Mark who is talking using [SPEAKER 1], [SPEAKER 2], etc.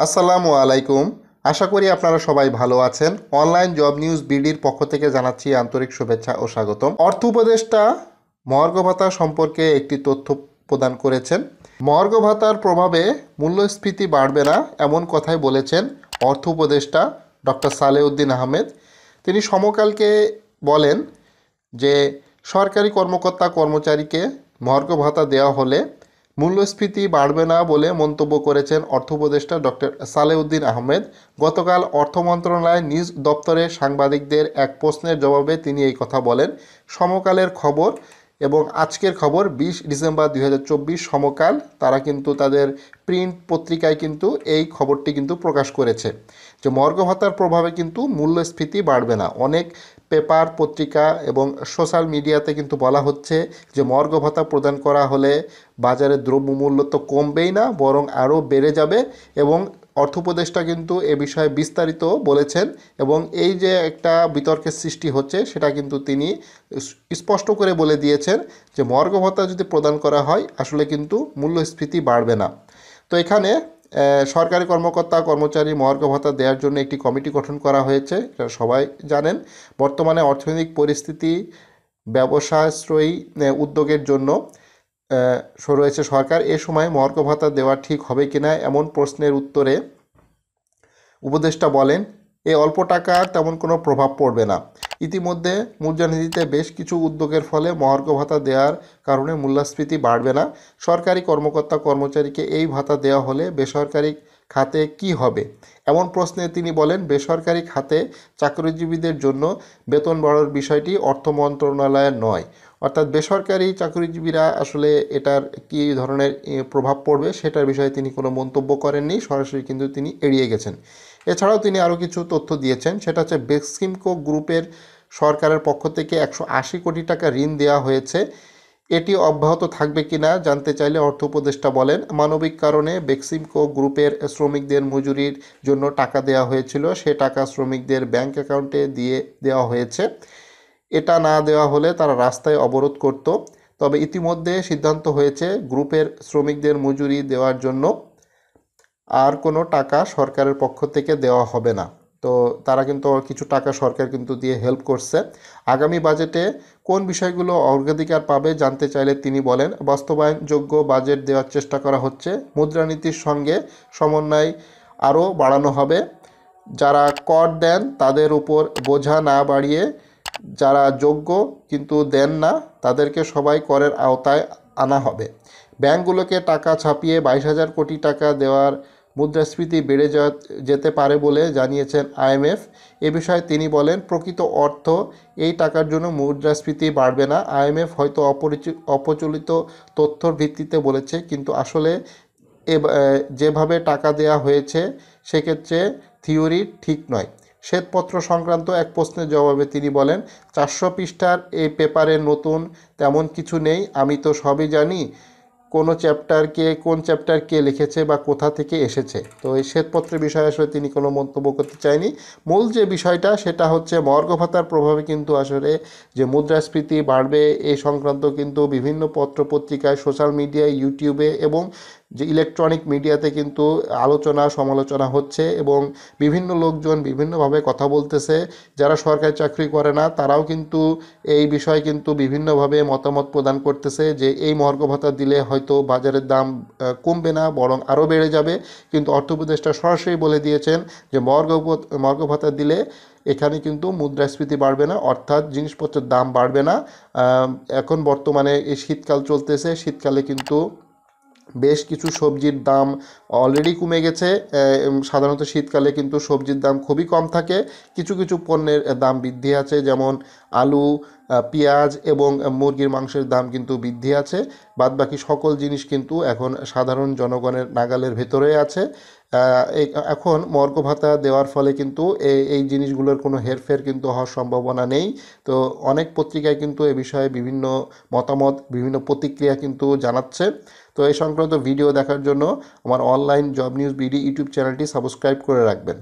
[SPEAKER 1] আসসালামু আলাইকুম। আশা করি আপনারা সবাই ভালো আছেন। অনলাইন জব নিউজ বিডির পক্ষ থেকে জানাচ্ছি আন্তরিক শুভেচ্ছা ও স্বাগতম। অর্থ উপদেষ্টা মহার্ঘ ভাতা সম্পর্কে একটি তথ্য প্রদান করেছেন। মহার্ঘ ভাতার প্রভাবে মূল্যস্ফীতি বাড়বে না এমন কথাই বলেছেন অর্থ উপদেষ্টা ডক্টর সালেউদ্দিন আহমেদ। তিনি সমকালকে বলেন যে সরকারি কর্মকর্তা কর্মচারীকে মহার্ঘ ভাতা দেওয়া হলে মূল্যস্ফীতি বাড়বে না বলে মন্তব্য করেছেন অর্থ উপদেষ্টা ডক্টর সালেউদ্দিন আহমেদ। গতকাল অর্থ মন্ত্রণালয়ের নিজ দপ্তরে সাংবাদিকদের এক প্রশ্নের জবাবে তিনি এই কথা বলেন। সমকালের খবর এবং আজকের খবর 20 ডিসেম্বর 2024 সমকাল, তারা কিন্তু তাদের প্রিন্ট পত্রিকায় কিন্তু এই খবরটি কিন্তু প্রকাশ করেছে যে মহার্ঘ ভাতার প্রভাবে কিন্তু মূল্যস্ফীতি বাড়বে না। অনেক পেপার পত্রিকা এবং সোশ্যাল মিডিয়াতে কিন্তু বলা হচ্ছে যে মহার্ঘ ভাতা প্রদান করা হলে বাজারে দ্রব্যমূল্য তো কমবেই না, বরং আরও বেড়ে যাবে। এবং অর্থ উপদেষ্টা কিন্তু এ বিষয়ে বিস্তারিত বলেছেন এবং এই যে একটা বিতর্কের সৃষ্টি হচ্ছে সেটা কিন্তু তিনি স্পষ্ট করে বলে দিয়েছেন যে মহার্ঘ ভাতা যদি প্রদান করা হয় আসলে কিন্তু মূল্যস্ফীতি বাড়বে না। তো এখানে সরকারি কর্মকর্তা কর্মচারী মহার্ঘ ভাতা দেওয়ার জন্য একটি কমিটি গঠন করা হয়েছে, এটা সবাই জানেন। বর্তমানে অর্থনৈতিক পরিস্থিতি ব্যবসাশ্রয়ী উদ্যোগের জন্য রয়েছে সরকার। এ সময় মহার্ঘ ভাতা দেওয়া ঠিক হবে কিনা এমন প্রশ্নের উত্তরে উপদেষ্টা বলেন, এই অল্প টাকার তেমন কোনো প্রভাব পড়বে না। ইতিমধ্যে মুদ্রানীতিতে বেশ কিছু উদ্যোগের ফলে মহার্ঘ ভাতা দেওয়ার কারণে মূল্যস্ফীতি বাড়বে না। সরকারি কর্মকর্তা কর্মচারীকে এই ভাতা দেওয়া হলে বেসরকারি খাতে কি হবে এমন প্রশ্নে তিনি বলেন, বেসরকারি খাতে চাকরিজীবীদের জন্য বেতন বাড়ার বিষয়টি অর্থ মন্ত্রণালয়ের নয়। অর্থাৎ বেসরকারি চাকরিজীবীরা আসলে এটার কী ধরনের প্রভাব পড়বে সেটার বিষয়ে তিনি কোনো মন্তব্য করেননি, সরাসরি কিন্তু তিনি এড়িয়ে গেছেন। এছাড়াও তিনি আরও কিছু তথ্য দিয়েছেন, সেটা হচ্ছে বেক্সিমকো গ্রুপের সরকারের পক্ষ থেকে 180 কোটি টাকা ঋণ দেওয়া হয়েছে। এটি অব্যাহত থাকবে কিনা জানতে চাইলে অর্থ উপদেষ্টা বলেন, মানবিক কারণে বেক্সিমকো গ্রুপের শ্রমিকদের মজুরির জন্য টাকা দেওয়া হয়েছিল, সে টাকা শ্রমিকদের ব্যাংক অ্যাকাউন্টে দিয়ে দেওয়া হয়েছে। এটা না দেওয়া হলে তারা রাস্তায় অবরোধ করত। তবে ইতিমধ্যে সিদ্ধান্ত হয়েছে গ্রুপের শ্রমিকদের মজুরি দেওয়ার জন্য আর কোনো টাকা সরকারের পক্ষ থেকে দেওয়া হবে না। তো তারা কিন্তু কিছু টাকা সরকার কিন্তু দিয়ে হেল্প করছে। আগামী বাজেটে কোন বিষয়গুলো অগ্রাধিকার পাবে জানতে চাইলে তিনি বলেন, বাস্তবায়নযোগ্য বাজেট দেওয়ার চেষ্টা করা হচ্ছে। মুদ্রানীতির সঙ্গে সমন্বয় আরও বাড়ানো হবে। যারা কর দেন তাদের উপর বোঝা না বাড়িয়ে যারা যোগ্য কিন্তু দেন না তাদেরকে সবাই করের আওতায় আনা হবে। ব্যাংকগুলোকে টাকা ছাপিয়ে 22,000 কোটি টাকা দেওয়ার মুদ্রাস্ফীতি বেড়ে যেতে পারে বলে জানিয়েছেন আইএমএফ। এ বিষয়ে তিনি বলেন, প্রকৃত অর্থ এই টাকার জন্য মুদ্রাস্ফীতি বাড়বে না। আইএমএফ হয়তো অপ্রচলিত তথ্যর ভিত্তিতে বলেছে, কিন্তু আসলে যেভাবে টাকা দেওয়া হয়েছে সেক্ষেত্রে থিওরি ঠিক নয়। শ্বেতপত্র সংক্রান্ত এক প্রশ্নের জবাবে তিনি বলেন, 400 পৃষ্ঠার এই পেপারে নতুন তেমন কিছু নেই। আমি তো সবই জানি কোন চ্যাপ্টার কে লিখেছে বা কোথা থেকে এসেছে। তো এই শ্বেতপত্রের বিষয়ে আসলে তিনি কোনো মন্তব্য করতে চায়নি। মূল যে বিষয়টা সেটা হচ্ছে মহার্ঘ ভাতার প্রভাবে কিন্তু আসলে যে মুদ্রাস্ফীতি বাড়বে এই সংক্রান্ত কিন্তু বিভিন্ন পত্রপত্রিকায়, সোশ্যাল মিডিয়ায়, ইউটিউবে এবং যে ইলেকট্রনিক মিডিয়াতে কিন্তু আলোচনা সমালোচনা হচ্ছে এবং বিভিন্ন লোকজন বিভিন্নভাবে কথা বলতেছে। যারা সরকারি চাকরি করে না তারাও কিন্তু এই বিষয়ে কিন্তু বিভিন্নভাবে মতামত প্রদান করতেছে যে এই মহার্ঘ ভাতা দিলে হয়তো বাজারের দাম কমবে না, বরং আরও বেড়ে যাবে। কিন্তু অর্থ উপদেষ্টা সরাসরি বলে দিয়েছেন যে মহার্ঘ ভাতা দিলে এখানে কিন্তু মুদ্রাস্ফীতি বাড়বে না, অর্থাৎ জিনিসপত্রের দাম বাড়বে না। এখন বর্তমানে এই শীতকাল চলতেছে, শীতকালে কিন্তু বেশ কিছু সবজির দাম অলরেডি কমে গেছে। সাধারণত শীতকালে কিন্তু সবজির দাম খুবই কম থাকে। কিছু কিছু পণ্যের দাম বৃদ্ধি আছে, যেমন আলু, পেঁয়াজ এবং মুরগির মাংসের দাম কিন্তু বৃদ্ধি আছে। বাদবাকি সকল জিনিস কিন্তু এখন সাধারণ জনগণের নাগালের ভেতরে আছে। এখন মহার্ঘ ভাতা দেওয়ার ফলে কিন্তু এই জিনিসগুলোর কোনো হেরফের কিন্তু হওয়ার সম্ভাবনা নেই। তো অনেক পত্রিকায় কিন্তু এ বিষয়ে বিভিন্ন মতামত, বিভিন্ন প্রতিক্রিয়া কিন্তু জানাচ্ছে। তো এই সংক্রান্ত ভিডিও দেখার জন্য আমার online job news BD YouTube চ্যানেলটি সাবস্ক্রাইব করে রাখবেন।